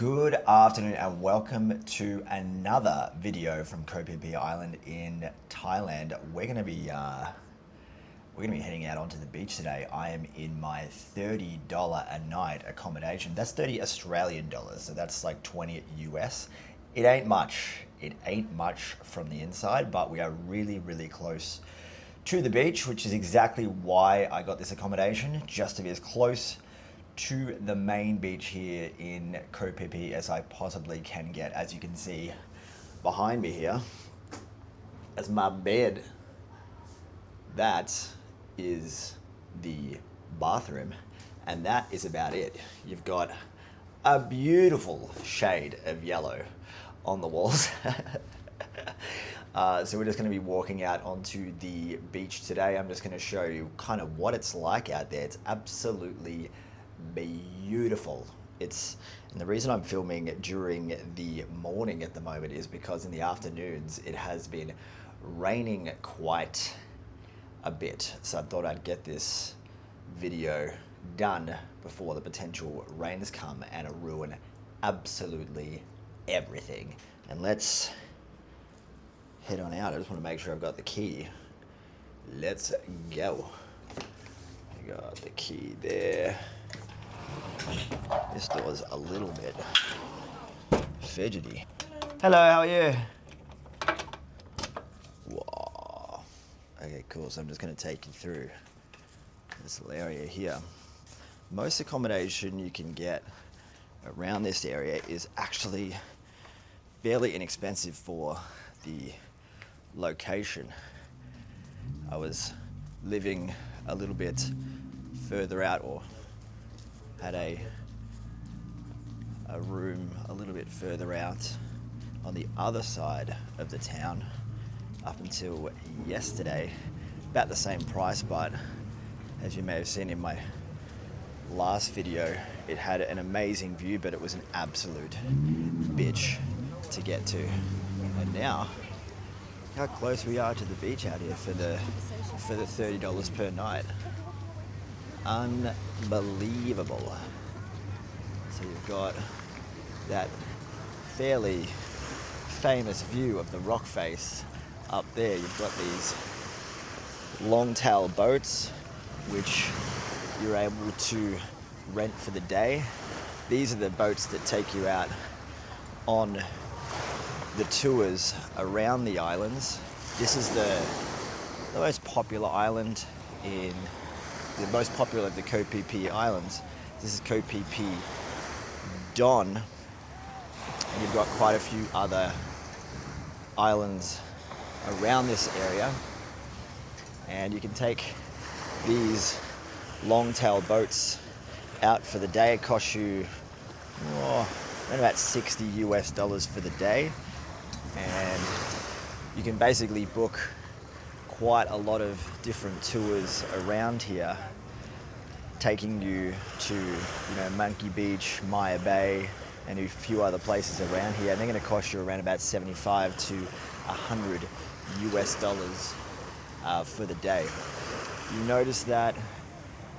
Good afternoon and welcome to another video from Ko Phi Phi Island in Thailand. We're gonna be heading out onto the beach today. I am in my $30 a night accommodation. That's 30 Australian dollars, so that's like 20 US. It ain't much. It ain't much from the inside, but we are really close to the beach, which is exactly why I got this accommodation, just to be as close to the main beach here in Ko Phi Phi as I possibly can get. As you can see behind me here, that's my bed. That is the bathroom, and that is about it. You've got a beautiful shade of yellow on the walls. So we're just going to be walking out onto the beach today. I'm just going to show you kind of what it's like out there. It's absolutely beautiful. And the reason I'm filming during the morning at the moment is because in the afternoons it has been raining quite a bit. So I thought I'd get this video done before the potential rains come and ruin absolutely everything. And let's head on out. I just want to make sure I've got the key. Let's go. I got the key there. This door's a little bit fidgety. Hello, how are you? Whoa. Okay, cool. So I'm just going to take you through this little area here. Most accommodation you can get around this area is actually fairly inexpensive for the location. I was living a little bit further out, or had a room a little bit further out on the other side of the town up until yesterday. About the same price, but as you may have seen in my last video, it had an amazing view, but it was an absolute bitch to get to. And now, how close we are to the beach out here for the $30 per night. Unbelievable. So you've got that fairly famous view of the rock face up there. You've got these long-tail boats which you're able to rent for the day. These are the boats that take you out on the tours around the islands. This is the most popular island in the most popular of the Ko Phi Phi Islands. This is Ko Phi Phi Don, and you've got quite a few other islands around this area, and you can take these long-tail boats out for the day. It costs you around about $60 US for the day, and you can basically book quite a lot of different tours around here, taking you to, Monkey Beach, Maya Bay, and a few other places around here. And they're going to cost you around about $75 to $100 US for the day. You notice that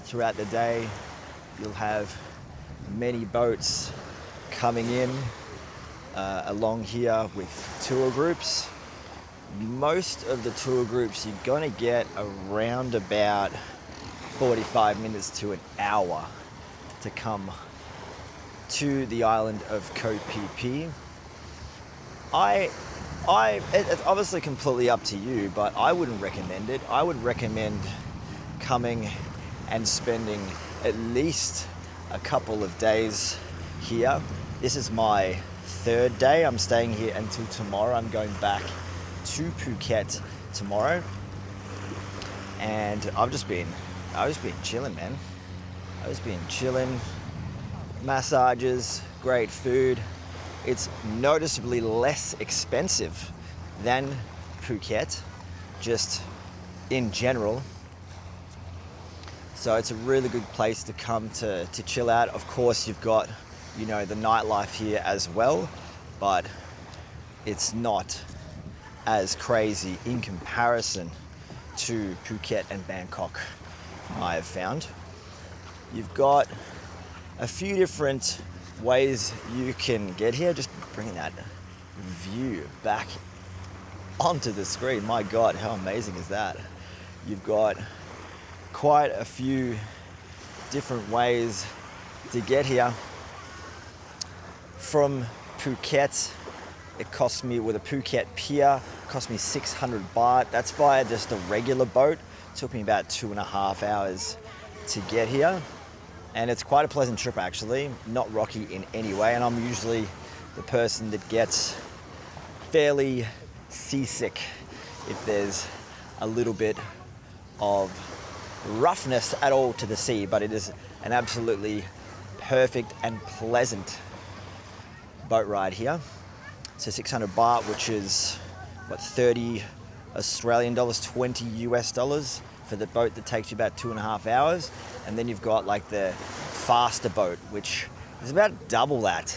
throughout the day, you'll have many boats coming in along here with tour groups. Most of the tour groups you're going to get around about 45 minutes to an hour to come to the island of Ko Phi Phi. It's obviously completely up to you, but I wouldn't recommend it. I would recommend coming and spending at least a couple of days here. This is my third day. I'm staying here until tomorrow. I'm going back to Phuket tomorrow, and I've just been chilling, man. I've just been chilling. Massages, great food. It's noticeably less expensive than Phuket, just in general. So it's a really good place to come to chill out. Of course, you've got, the nightlife here as well, but it's not as crazy in comparison to Phuket and Bangkok, I have found. You've got a few different ways you can get here. Just bringing that view back onto the screen. My God, how amazing is that? You've got quite a few different ways to get here. From Phuket, it cost me, with a Phuket pier, it cost me 600 baht. That's via just a regular boat. It took me about 2.5 hours to get here. And it's quite a pleasant trip actually, not rocky in any way. And I'm usually the person that gets fairly seasick if there's a little bit of roughness at all to the sea, but it is an absolutely perfect and pleasant boat ride here. So 600 baht, which is what, 30 Australian dollars, 20 US dollars for the boat that takes you about 2.5 hours. And then you've got like the faster boat, which is about double that,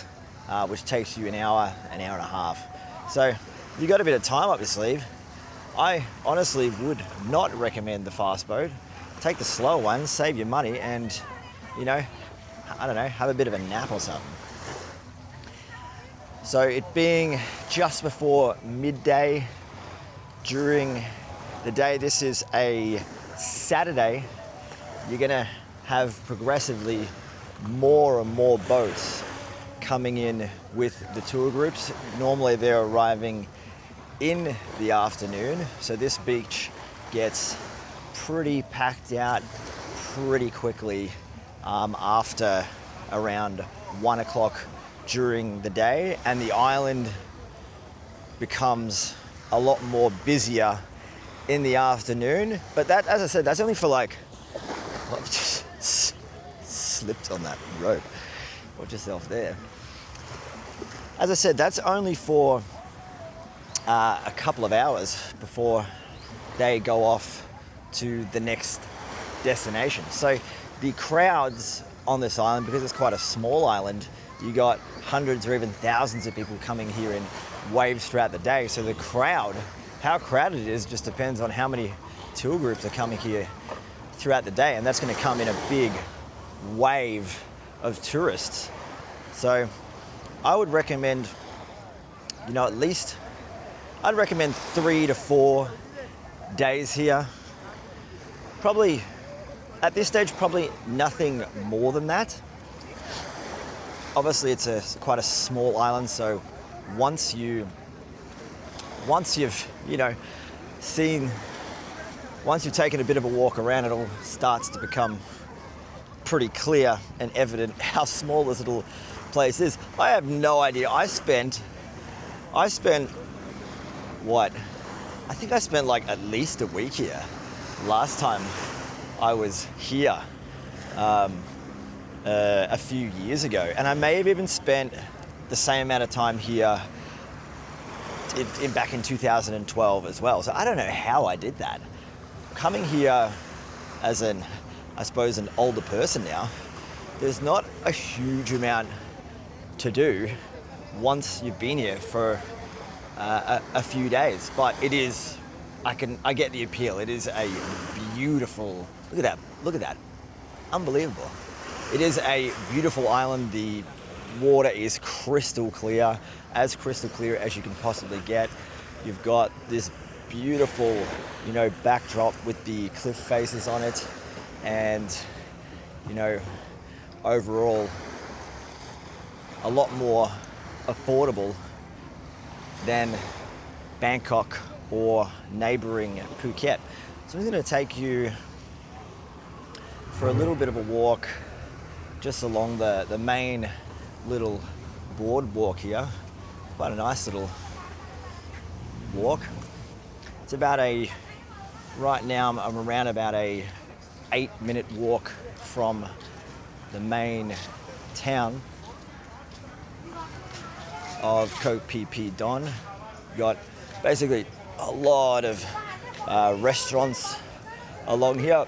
which takes you an hour and a half. So if you've got a bit of time up your sleeve, I honestly would not recommend the fast boat. Take the slow one, save your money, and, you know, I don't know, have a bit of a nap or something. So it being just before midday during the day, this is a Saturday, you're gonna have progressively more and more boats coming in with the tour groups. Normally they're arriving in the afternoon, so this beach gets pretty packed out pretty quickly after around 1 o'clock during the day, and the island becomes a lot more busier in the afternoon. But that, as I said, that's only for like, well, I've just slipped on that rope. Watch yourself there. As I said, that's only for a couple of hours before they go off to the next destination. So the crowds on this island, because it's quite a small island, you got hundreds or even thousands of people coming here in waves throughout the day. So the crowd, how crowded it is, just depends on how many tour groups are coming here throughout the day, and that's going to come in a big wave of tourists. So I would recommend, you know, at least I'd recommend 3 to 4 days here. Probably at this stage, probably nothing more than that. Obviously it's quite a small island, so once you've, you know, once you've taken a bit of a walk around, it all starts to become pretty clear and evident how small this little place is. I have no idea. I spent what? I think I spent like at least a week here last time I was here a few years ago, and I may have even spent the same amount of time here back in 2012 as well. So I don't know how I did that. Coming here as I suppose an older person now, there's not a huge amount to do once you've been here for a few days, but it is, I get the appeal. It is a beautiful, look at that, unbelievable. It is a beautiful island. The water is crystal clear as you can possibly get. You've got this beautiful, you know, backdrop with the cliff faces on it, and, you know, overall a lot more affordable than Bangkok or neighboring Phuket. So I'm going to take you for a little bit of a walk just along the main little boardwalk here. Quite a nice little walk. It's about right now I'm around about a 8-minute walk from the main town of Ko Phi Phi Beach. Got basically a lot of restaurants along here.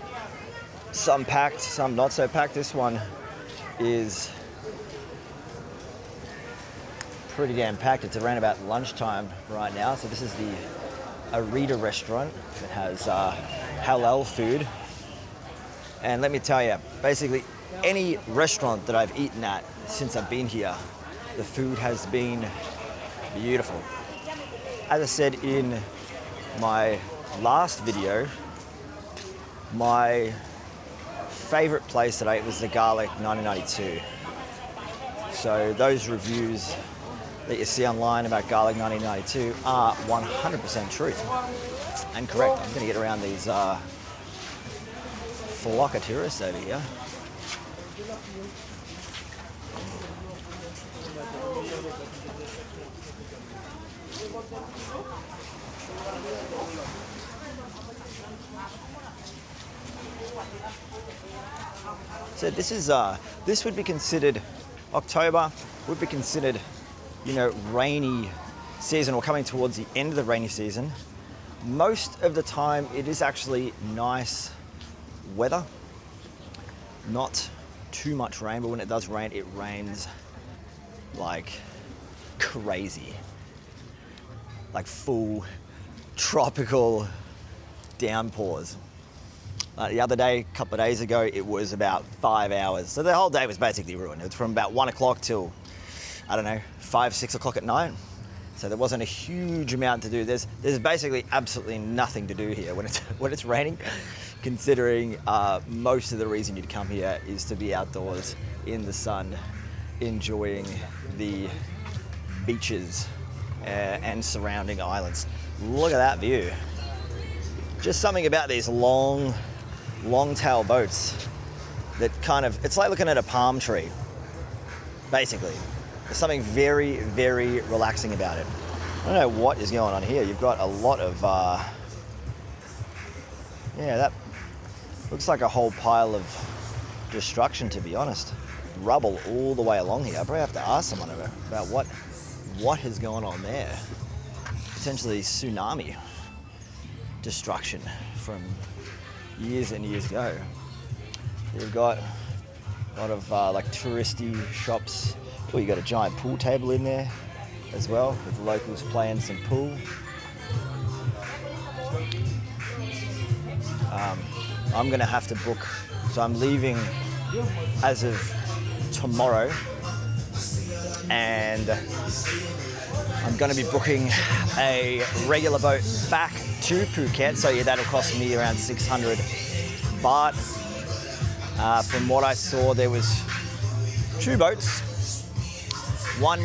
Some packed, some not so packed. This one is pretty damn packed. It's around about lunchtime right now. So this is the Arita restaurant. It has halal food. And let me tell you, basically any restaurant that I've eaten at since I've been here. The food has been beautiful. As I said in my last video, my favorite place that I ate was the Garlic 1992. So those reviews that you see online about Garlic 1992 are 100% true and correct. I'm going to get around these flock of tourists over here. So this would be considered, October would be considered, rainy season, or coming towards the end of the rainy season. Most of the time it is actually nice weather, not too much rain, but when it does rain, it rains like crazy, like full tropical downpours. The other day, a couple of days ago, it was about 5 hours. So the whole day was basically ruined. It was from about 1 o'clock till, 5, 6 o'clock at night. So there wasn't a huge amount to do. There's basically absolutely nothing to do here when it's raining, considering most of the reason you'd come here is to be outdoors in the sun, enjoying the beaches and surrounding islands. Look at that view. Just something about these long tail boats that it's like looking at a palm tree, basically. There's something very, very relaxing about it. I don't know what is going on here. You've got a lot of, that looks like a whole pile of destruction, to be honest. Rubble all the way along here. I probably have to ask someone about what is going on there. Potentially tsunami destruction from years and years ago. You've got a lot of touristy shops. Oh, you got a giant pool table in there as well, with locals playing some pool. I'm gonna have to book, so I'm leaving as of tomorrow, and I'm going to be booking a regular boat back to Phuket. So yeah, that'll cost me around 600 baht. From what I saw, there was 2 boats, one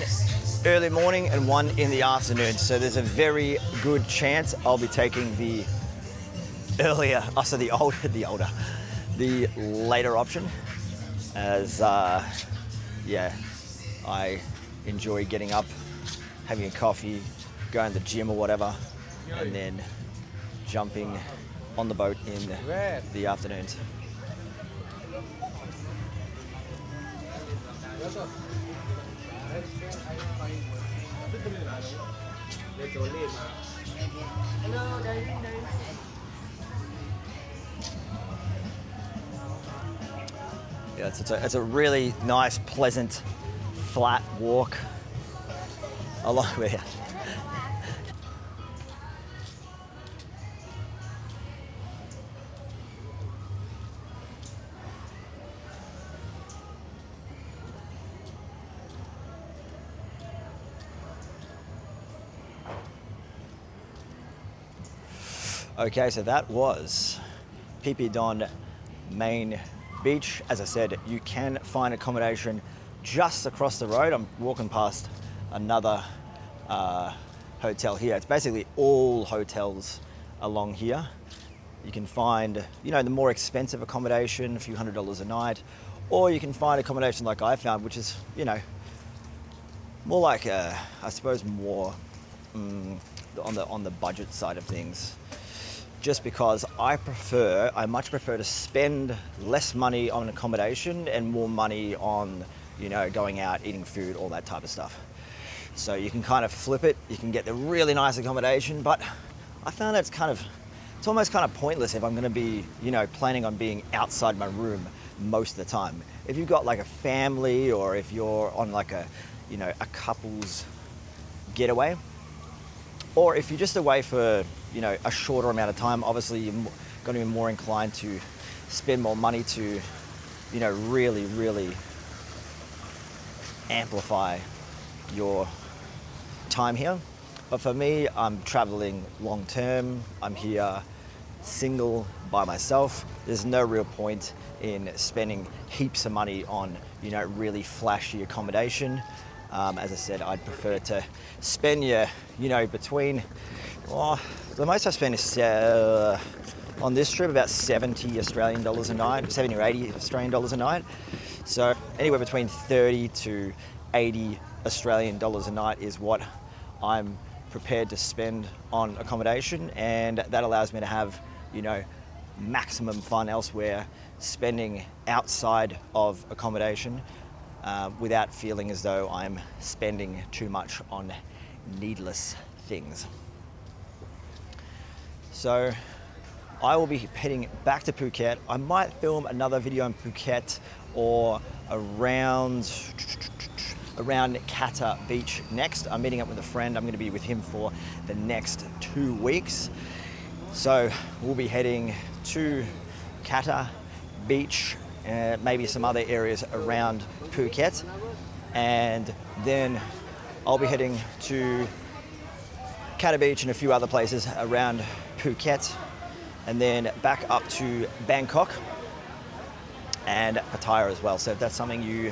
early morning and one in the afternoon. So there's a very good chance I'll be taking the later option, as I enjoy getting up, having a coffee, going to the gym or whatever, and then jumping on the boat in the afternoons. Yeah, it's a really nice, pleasant, flat walk along here. Okay, so that was Phi Phi Don main beach. As I said, you can find accommodation just across the road. I'm walking past another hotel here. It's basically all hotels along here. You can find, the more expensive accommodation, a few $100s a night, or you can find accommodation like I found, which is, more like, I suppose more on the budget side of things. Just because I much prefer to spend less money on accommodation and more money on, going out, eating food, all that type of stuff. So you can kind of flip it. You can get the really nice accommodation, but I found it's almost kind of pointless if I'm going to be, planning on being outside my room most of the time. If you've got like a family, or if you're on like a couple's getaway, or if you're just away for, a shorter amount of time, obviously you're going to be more inclined to spend more money to, really, really amplify your time here. But for me, I'm traveling long term. I'm here single by myself. There's no real point in spending heaps of money on, really flashy accommodation. As I said, I'd prefer to spend between, the most I spend is on this trip about 70 Australian dollars a night, 70 or 80 Australian dollars a night. So anywhere between 30 to 80 Australian dollars a night is what I'm prepared to spend on accommodation, and that allows me to have, maximum fun elsewhere, spending outside of accommodation without feeling as though I'm spending too much on needless things. So I will be heading back to Phuket. I might film another video on Phuket or around Kata Beach next. I'm meeting up with a friend. I'm going to be with him for the next 2 weeks. So we'll be heading to Kata Beach, maybe some other areas around Phuket, and then I'll be heading to Kata Beach and a few other places around Phuket, and then back up to Bangkok and Pattaya as well. So if that's something you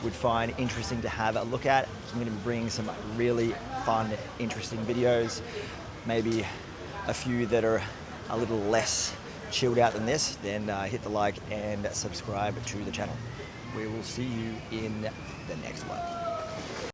would find interesting to have a look at, I'm going to be bringing some really fun, interesting videos, maybe a few that are a little less chilled out than this. Then hit the like and subscribe to the channel. We will see you in the next one.